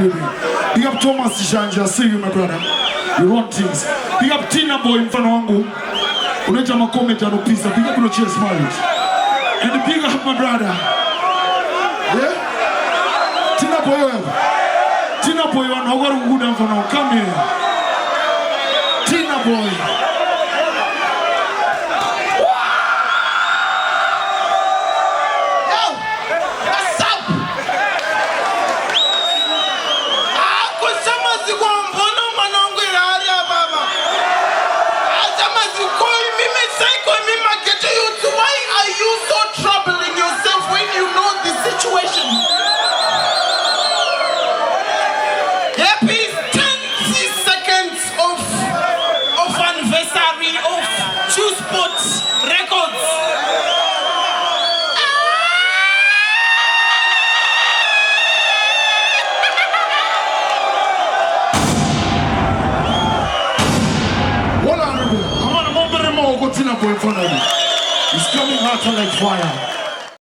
baby. Big up Thomas Shanja, I see you, my brother. You run things. Big up Tina Boy in front of Wangu. Unaja makomenti ya pizza. Big up no cheers marriage. And big up my brother. Yeah? Tina Boy, Tina Boy, you know what good and for now. Come here. Tina Boy. CHILLSPOT records. Hold on, I'm on a moment more. Go Tina Boy in front of you. He's coming hotter like fire.